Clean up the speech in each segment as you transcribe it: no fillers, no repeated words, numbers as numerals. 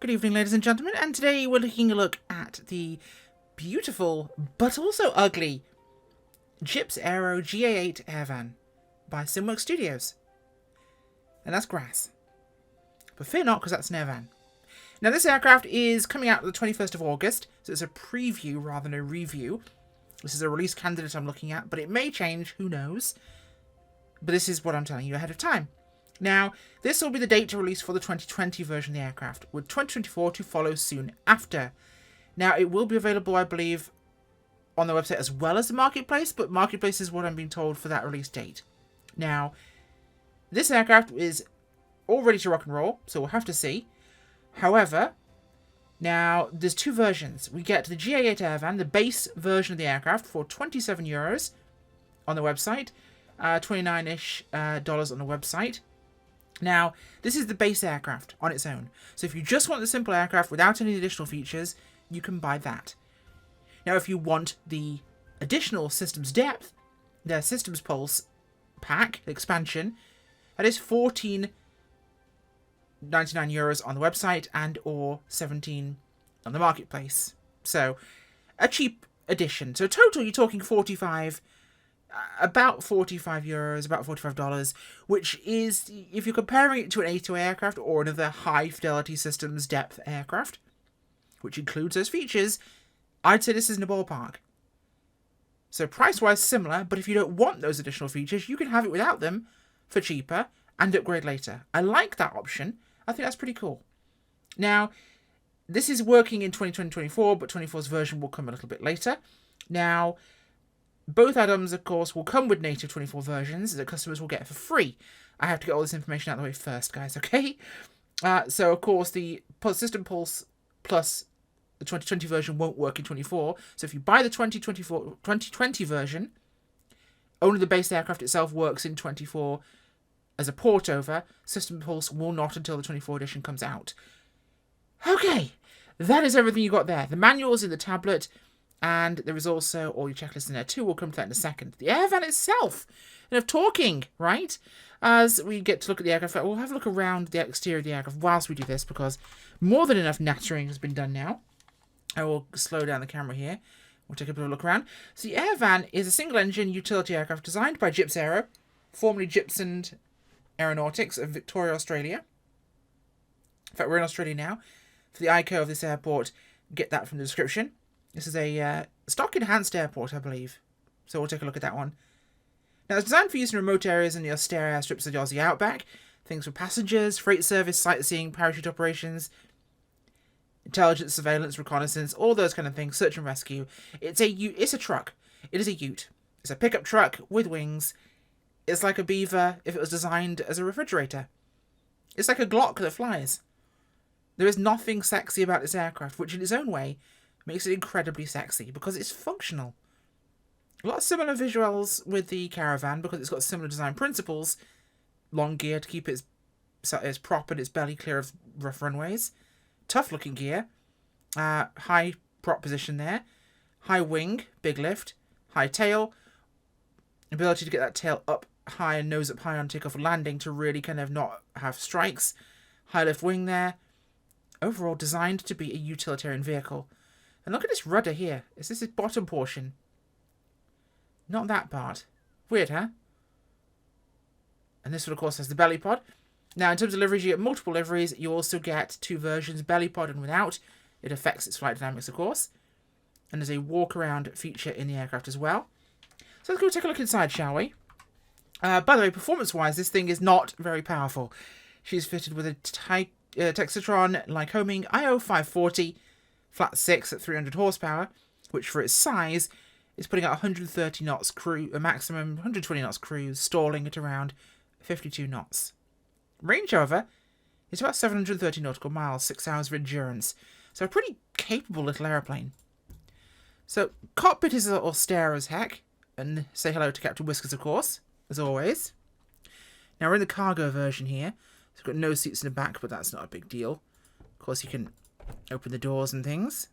Good evening, ladies and gentlemen, and today we're taking a look at the beautiful, but also ugly, Gyps Aero GA8 Airvan by Simworks Studios. And that's grass. But fear not, because that's an Airvan. Now, this aircraft is coming out on the 21st of August, so it's a preview rather than a review. This is a release candidate I'm looking at, but it may change, who knows. But this is what I'm telling you ahead of time. Now, this will be the date to release for the 2020 version of the aircraft, with 2024 to follow soon after. Now, it will be available, I believe, on the website as well as the Marketplace, but Marketplace is what I'm being told for that release date. Now, this aircraft is all ready to rock and roll, so we'll have to see. However, now, there's two versions. We get the GA8 Airvan, the base version of the aircraft, for €27 on the website, $29-ish on the website. Now, this is the base aircraft on its own. So if you just want the simple aircraft without any additional features, you can buy that. Now, if you want the additional systems depth, the SystemPulse pack, the expansion, that is €14.99 on the website and or $17 on the Marketplace. So, a cheap addition. So total, you're talking about €45, about $45, which is, if you're comparing it to an A2 aircraft or another high-fidelity systems depth aircraft, which includes those features, I'd say this is in the ballpark. So price-wise similar, but if you don't want those additional features, you can have it without them for cheaper and upgrade later. I like that option. I think that's pretty cool. Now, this is working in 2020-24, but 24's version will come a little bit later. Now, both add-ons, of course, will come with native 24 versions that customers will get for free. I have to get all this information out of the way first, guys, okay? So, of course, the SystemPulse Plus the 2020 version won't work in 24. So if you buy the 2020 version, only the base aircraft itself works in 24 as a port over. SystemPulse will not until the 24 edition comes out. Okay, that is everything you got there. The manual's in the tablet. And there is also all your checklists in there too. We'll come to that in a second. The Airvan itself. Enough talking, right? As we get to look at the aircraft, we'll have a look around the exterior of the aircraft whilst we do this, because more than enough nattering has been done now. I will slow down the camera here. We'll take a bit of a look around. So the Airvan is a single-engine utility aircraft designed by Gyps Aero, formerly Gypsum Aeronautics of Victoria, Australia. In fact, we're in Australia now. For the ICO of this airport, get that from the description. This is a stock enhanced airport, I believe. So we'll take a look at that one. Now, it's designed for use in remote areas and the austere airstrips of the Aussie outback. Things for passengers, freight service, sightseeing, parachute operations, intelligence, surveillance, reconnaissance, all those kind of things, search and rescue. It's a truck. It is a ute. It's a pickup truck with wings. It's like a beaver if it was designed as a refrigerator. It's like a Glock that flies. There is nothing sexy about this aircraft, which in its own way makes it incredibly sexy because it's functional. A lot of similar visuals with the Caravan because it's got similar design principles. Long gear to keep its prop and its belly clear of rough runways. Tough looking gear. High prop position there. High wing, big lift. High tail. Ability to get that tail up high and nose up high on takeoff and landing to really kind of not have strikes. High lift wing there. Overall designed to be a utilitarian vehicle. And look at this rudder here. Is this its bottom portion? Not that part. Weird, huh? And this one, of course, has the belly pod. Now, in terms of liveries, you get multiple liveries. You also get two versions, belly pod and without. It affects its flight dynamics, of course. And there's a walk-around feature in the aircraft as well. So let's go take a look inside, shall we? By the way, performance-wise, this thing is not very powerful. She's fitted with a Texatron Lycoming IO540 flat 6 at 300 horsepower, which for its size is putting out 130 knots a maximum 120 knots cruise, stalling at around 52 knots. Range, however, is about 730 nautical miles, 6 hours of endurance. So a pretty capable little aeroplane. So, cockpit is austere as heck, and say hello to Captain Whiskers, of course, as always. Now, we're in the cargo version here, so we've got no seats in the back, but that's not a big deal. Of course, you can open the doors and things.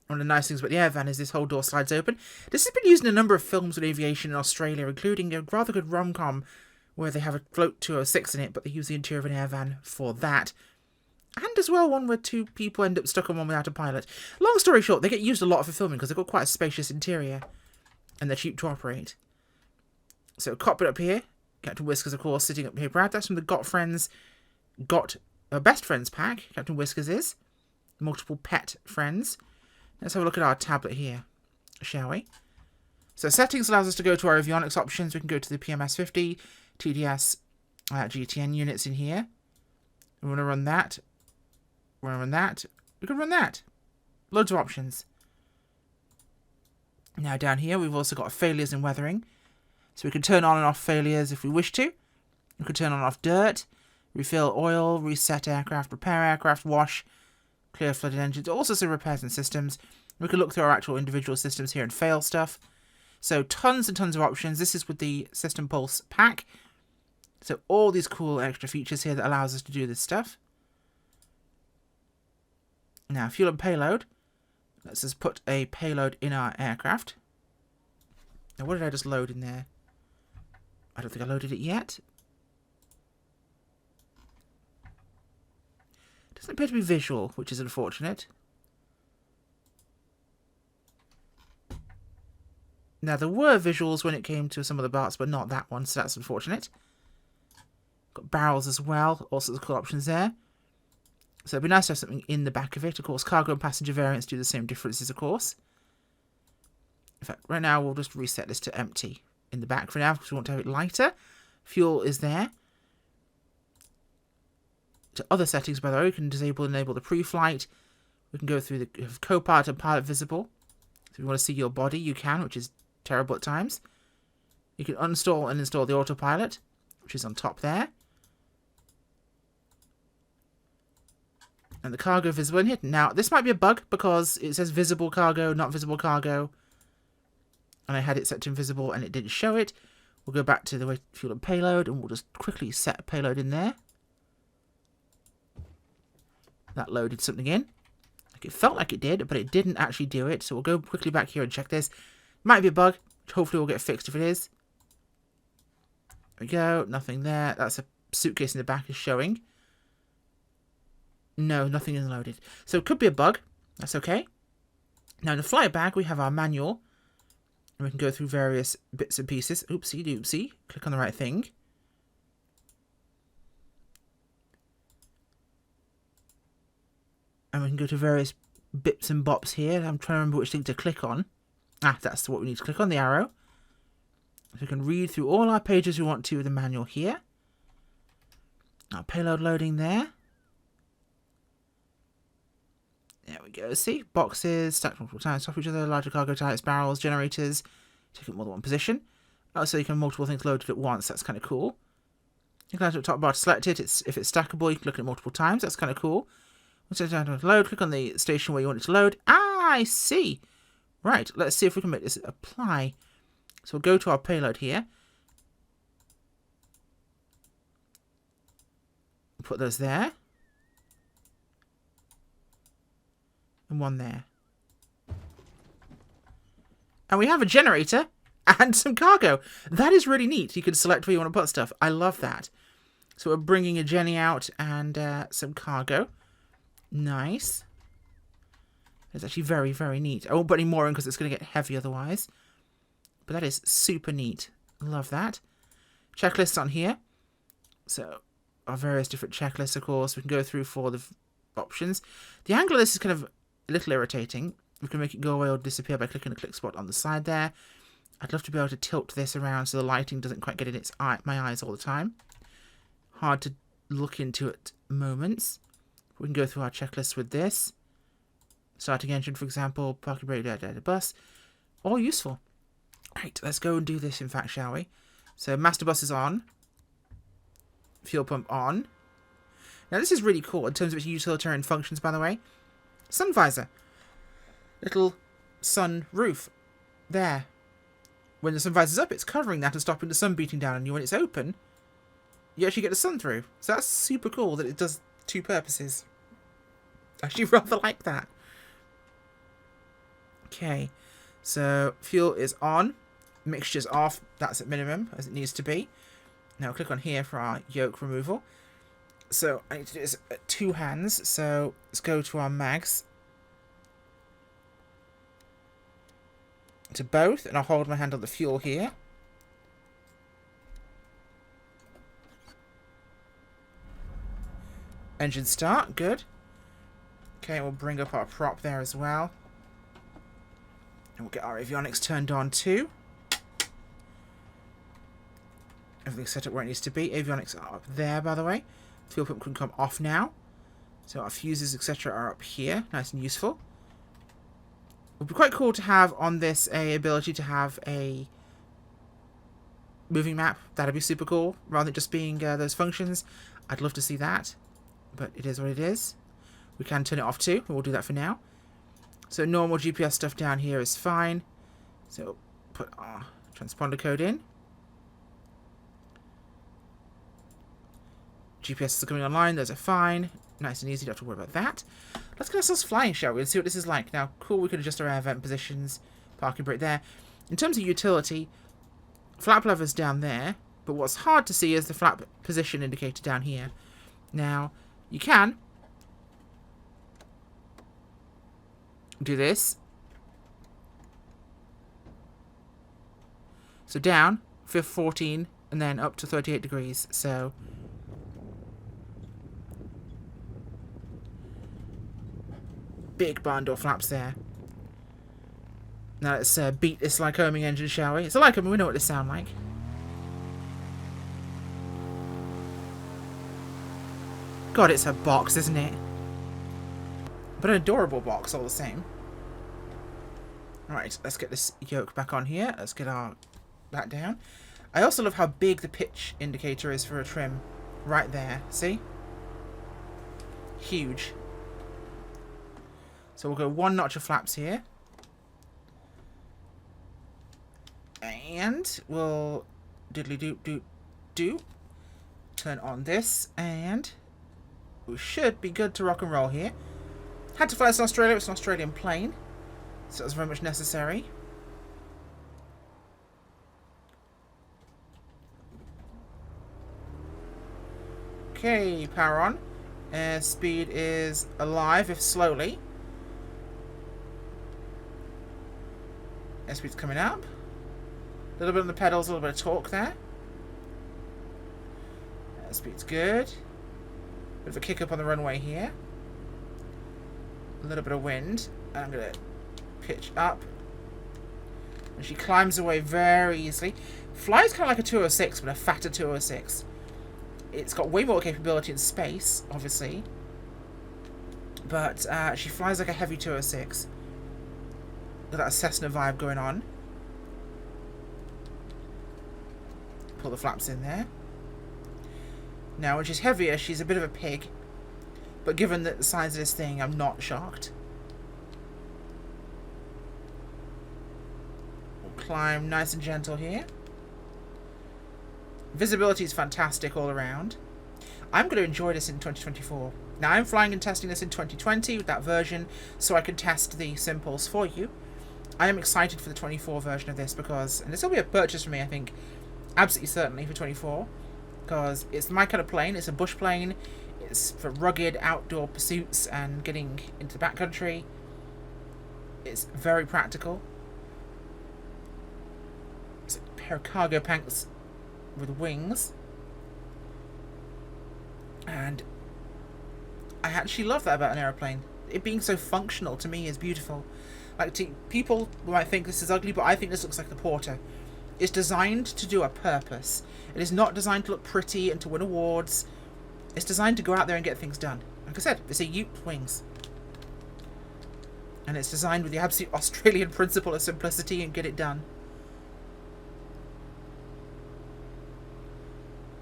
One of the nice things about the Airvan is this whole door slides open. This has been used in a number of films with aviation in Australia, including a rather good rom-com where they have a float 206 in it, but they use the interior of an Airvan for that. And as well, one where two people end up stuck on one without a pilot. Long story short, they get used a lot for filming because they've got quite a spacious interior. And they're cheap to operate. So, cockpit up here. Captain Whiskers, of course, sitting up here. Brad, that's from the Best Friends pack. Captain Whiskers is. Multiple pet friends. Let's have a look at our tablet here, shall we? So, settings allows us to go to our avionics options. We can go to the PMS50, TDS, GTN units in here. We want to run that. We want to run that. We can run that. Loads of options. Now down here we've also got failures and weathering. So we can turn on and off failures if we wish to. We can turn on and off dirt, refill oil, reset aircraft, repair aircraft, wash, clear flooded engines, also some repairs and systems. We can look through our actual individual systems here and fail stuff. So tons and tons of options. This is with the SystemPulse pack. So all these cool extra features here that allows us to do this stuff. Now fuel and payload. Let's just put a payload in our aircraft. Now, what did I just load in there? I don't think I loaded it yet. Doesn't appear to be visual, which is unfortunate. Now, there were visuals when it came to some of the parts, but not that one, so that's unfortunate. Got barrels as well, all sorts of cool options there. So it'd be nice to have something in the back of it. Of course, cargo and passenger variants do the same differences, of course. In fact, right now we'll just reset this to empty in the back for now because we want to have it lighter. Fuel is there. To other settings, by the way, we can disable and enable the pre-flight. We can go through the co-pilot and pilot visible. So if you want to see your body, you can, which is terrible at times. You can uninstall and install the autopilot, which is on top there. And the cargo visible and hidden. Now, this might be a bug because it says visible cargo, not visible cargo. And I had it set to invisible and it didn't show it. We'll go back to the fuel and payload and we'll just quickly set a payload in there. That loaded something in. Like it felt like it did, but it didn't actually do it. So we'll go quickly back here and check this. Might be a bug, which hopefully will get fixed if it is. There we go. Nothing there. That's a suitcase in the back is showing. No, nothing is loaded. So it could be a bug. That's okay. Now in the flight bag, we have our manual. And we can go through various bits and pieces. Oopsie doopsie. Click on the right thing. And we can go to various bits and bops here. I'm trying to remember which thing to click on. Ah, that's what we need to click on, the arrow. So we can read through all our pages we want to with the manual here. Our payload loading there. There we go. See? Boxes, stacked multiple times off each other, larger cargo types, barrels, generators. Take up more than one position. Oh, so you can have multiple things loaded at once. That's kind of cool. You can have the top bar to select it. If it's stackable, you can look at it multiple times. That's kind of cool. Once it's down to load, click on the station where you want it to load. Ah, I see. Right, let's see if we can make this apply. So we'll go to our payload here. Put those there. And one there. And we have a generator and some cargo. That is really neat. You can select where you want to put stuff. I love that. So we're bringing a Jenny out and some cargo. Nice. It's actually very, very neat. I won't put any more in because it's going to get heavy otherwise. But that is super neat. Love that. Checklists on here. So our various different checklists, of course. We can go through for the options. The angle of this is kind of a little irritating. We can make it go away or disappear by clicking the click spot on the side there. I'd love to be able to tilt this around so the lighting doesn't quite get in my eyes all the time. Hard to look into at moments. We can go through our checklist with this. Starting engine, for example, parking brake, bus. All useful. Right, let's go and do this, in fact, shall we? So, master bus is on. Fuel pump on. Now, this is really cool in terms of its utilitarian functions, by the way. Sun visor. Little sun roof. There. When the sun visor's up, it's covering that and stopping the sun beating down on you. When it's open, you actually get the sun through. So that's super cool that it does two purposes. I actually rather like that. Okay. So, fuel is on. Mixture's off. That's at minimum, as it needs to be. Now, click on here for our yoke removal. So I need to do this at 2 hands. So let's go to our mags. To both, and I'll hold my hand on the fuel here. Engine start, good. Okay, we'll bring up our prop there as well. And we'll get our avionics turned on too. Everything's set up where it needs to be. Avionics are up there, by the way. Fuel pump can come off now. So our fuses, etc. are up here. Nice and useful. It would be quite cool to have on this a ability to have a moving map. That'd be super cool. Rather than just being those functions. I'd love to see that. But it is what it is. We can turn it off too. We'll do that for now. So normal GPS stuff down here is fine. So put our transponder code in. GPS is coming online. Those are fine. Nice and easy. Don't have to worry about that. Let's get ourselves flying, shall we? And see what this is like. Now, cool. We can adjust our air vent positions. Parking brake there. In terms of utility, flap levers down there. But what's hard to see is the flap position indicator down here. Now, you can do this. So down, 14, and then up to 38 degrees. So big barn door flaps there. Now let's beat this Lycoming engine, shall we? It's a Lycoming, we know what they sound like. God, it's a box, isn't it? But an adorable box all the same. Alright, let's get this yoke back on here. Let's get that down. I also love how big the pitch indicator is for a trim. Right there, see? Huge. So we'll go 1 notch of flaps here. And we'll diddly-do. Turn on this, and we should be good to rock and roll here. Had to fly this in Australia. It's an Australian plane, so that's very much necessary. Okay, power on. Airspeed is alive, if slowly. Airspeed's coming up. A little bit on the pedals, a little bit of torque there. Airspeed's good. Bit of a kick up on the runway here. A little bit of wind. And I'm going to pitch up. And she climbs away very easily. Flies kind of like a 206, but a fatter 206. It's got way more capability in space, obviously. But she flies like a heavy 206. Got that Cessna vibe going on. Pull the flaps in there. Now, when she's heavier, she's a bit of a pig. But given the size of this thing, I'm not shocked. We'll climb nice and gentle here. Visibility is fantastic all around. I'm going to enjoy this in 2024. Now, I'm flying and testing this in 2020 with that version, so I can test the SystemPulse for you. I am excited for the 24 version of this because, and this will be a purchase for me, I think, absolutely certainly for 24, because it's my kind of plane. It's a bush plane. It's for rugged outdoor pursuits and getting into the backcountry. It's very practical. It's a pair of cargo pants with wings. And I actually love that about an aeroplane. It being so functional to me is beautiful. Like, people might think this is ugly, but I think this looks like the Porter. It's designed to do a purpose. It is not designed to look pretty and to win awards. It's designed to go out there and get things done. Like I said, it's a Ute wings. And it's designed with the absolute Australian principle of simplicity and get it done.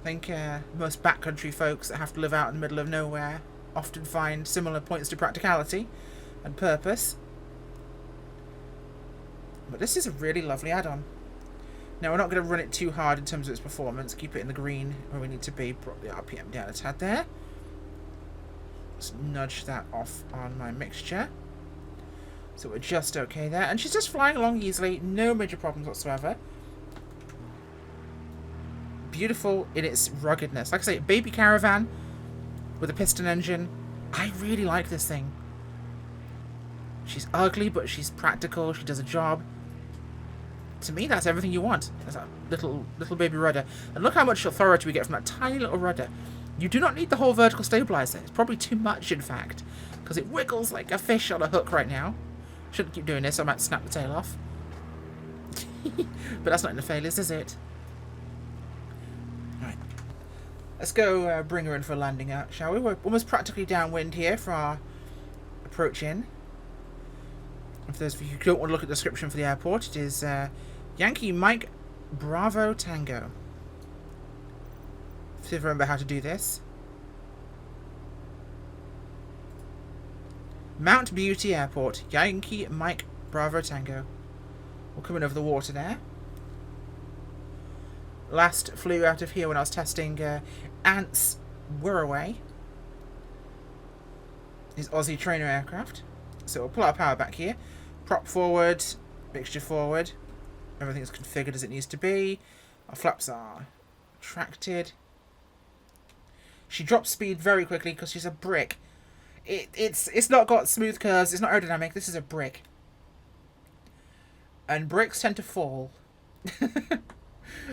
I think most backcountry folks that have to live out in the middle of nowhere often find similar points to practicality and purpose. But this is a really lovely add-on. Now, we're not going to run it too hard in terms of its performance. Keep it in the green where we need to be. Brought the RPM down a tad there. Let's nudge that off on my mixture. So we're just okay there. And she's just flying along easily. No major problems whatsoever. Beautiful in its ruggedness. Like I say, baby caravan. with a piston engine. I really like this thing. She's ugly, but she's practical. She does a job. To me, that's everything you want. That's a little baby rudder. And look how much authority we get from that tiny little rudder. You do not need the whole vertical stabilizer. It's probably too much, in fact, because it wiggles like a fish on a hook right now. Shouldn't keep doing this. I might snap the tail off. But that's not in the failures, is it? Right. Let's go bring her in for a landing out, shall we? We're almost practically downwind here for our approach in. If you don't want to look at the description for the airport, it is Yankee Mike Bravo Tango. See if I remember how to do this. Mount Beauty Airport, Yankee Mike Bravo Tango. We're coming over the water there. Last flew out of here when I was testing Ants Wirraway, his Aussie trainer aircraft. So we'll pull our power back here. Prop forward, mixture forward. Everything's configured as it needs to be. Our flaps are tracted. She drops speed very quickly because she's a brick. It's not got smooth curves. It's not aerodynamic. This is a brick. And bricks tend to fall.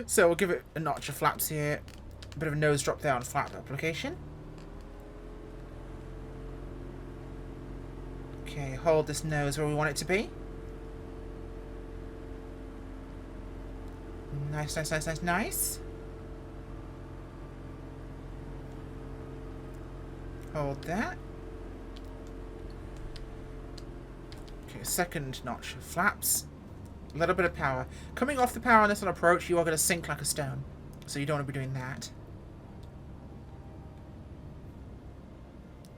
So we'll give it a notch of flaps here. A bit of a nose drop there on flap application. Okay, hold this nose where we want it to be. Nice, nice, nice, nice, nice. Hold that. Okay, second notch of flaps. A little bit of power. Coming off the power on this on approach, you are going to sink like a stone. So you don't want to be doing that.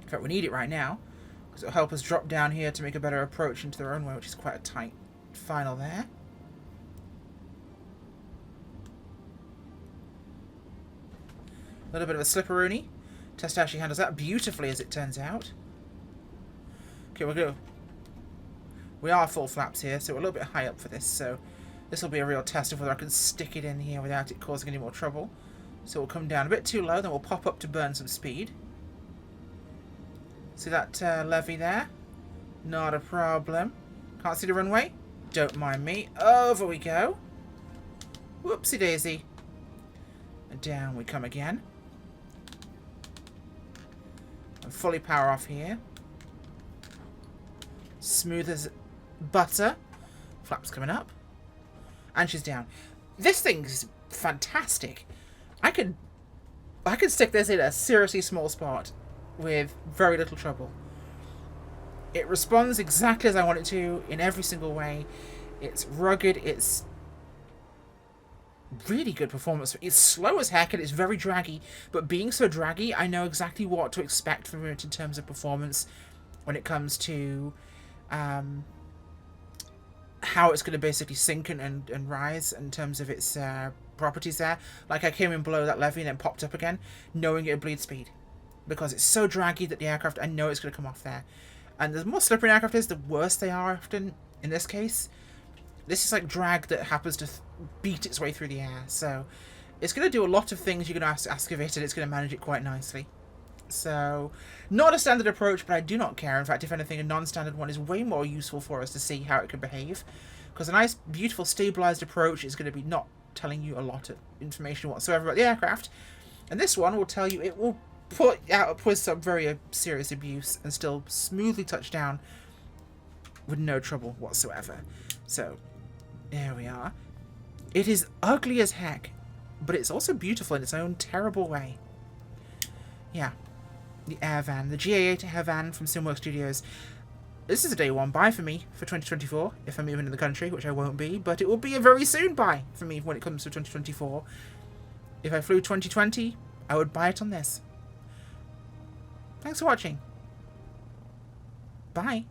In fact, we need it right now, because it'll help us drop down here to make a better approach into the runway, which is quite a tight final there. A little bit of a slipperoonie. Test how she handles that beautifully, as it turns out. Okay, we'll go. We are full flaps here, so we're a little bit high up for this, so this will be a real test of whether I can stick it in here without it causing any more trouble. So we'll come down a bit too low, then we'll pop up to burn some speed. See that levee there? Not a problem. Can't see the runway? Don't mind me. Over we go. Whoopsie daisy. And down we come again. And fully power off here. Smooth as butter. Flaps coming up. And she's down. This thing's fantastic. I could stick this in a seriously small spot with very little trouble. It responds exactly as I want it to in every single way. It's rugged. It's really good performance. It's slow as heck and it's very draggy. But being so draggy, I know exactly what to expect from it in terms of performance when it comes to how it's going to basically sink and rise in terms of its properties there. Like I came in below that levee and then popped up again, knowing it would bleed speed. Because it's so draggy that the aircraft, I know it's going to come off there. And the more slippery an aircraft is, the worse they are often. In this case, this is like drag that happens to beat its way through the air. So it's going to do a lot of things you're going to ask of it, and it's going to manage it quite nicely. So, not a standard approach, but I do not care. In fact, if anything, a non-standard one is way more useful for us to see how it can behave. Because a nice, beautiful, stabilized approach is going to be not telling you a lot of information whatsoever about the aircraft. And this one will tell you, it will put out with some very serious abuse and still smoothly touch down with no trouble whatsoever. So, there we are. It is ugly as heck, but it's also beautiful in its own terrible way. Yeah. The Airvan, the GA8 Airvan from Simworks Studios. This is a day one buy for me for 2024, if I'm even in the country, which I won't be, but it will be a very soon buy for me when it comes to 2024. If I flew 2020, I would buy it on this. Thanks for watching. Bye.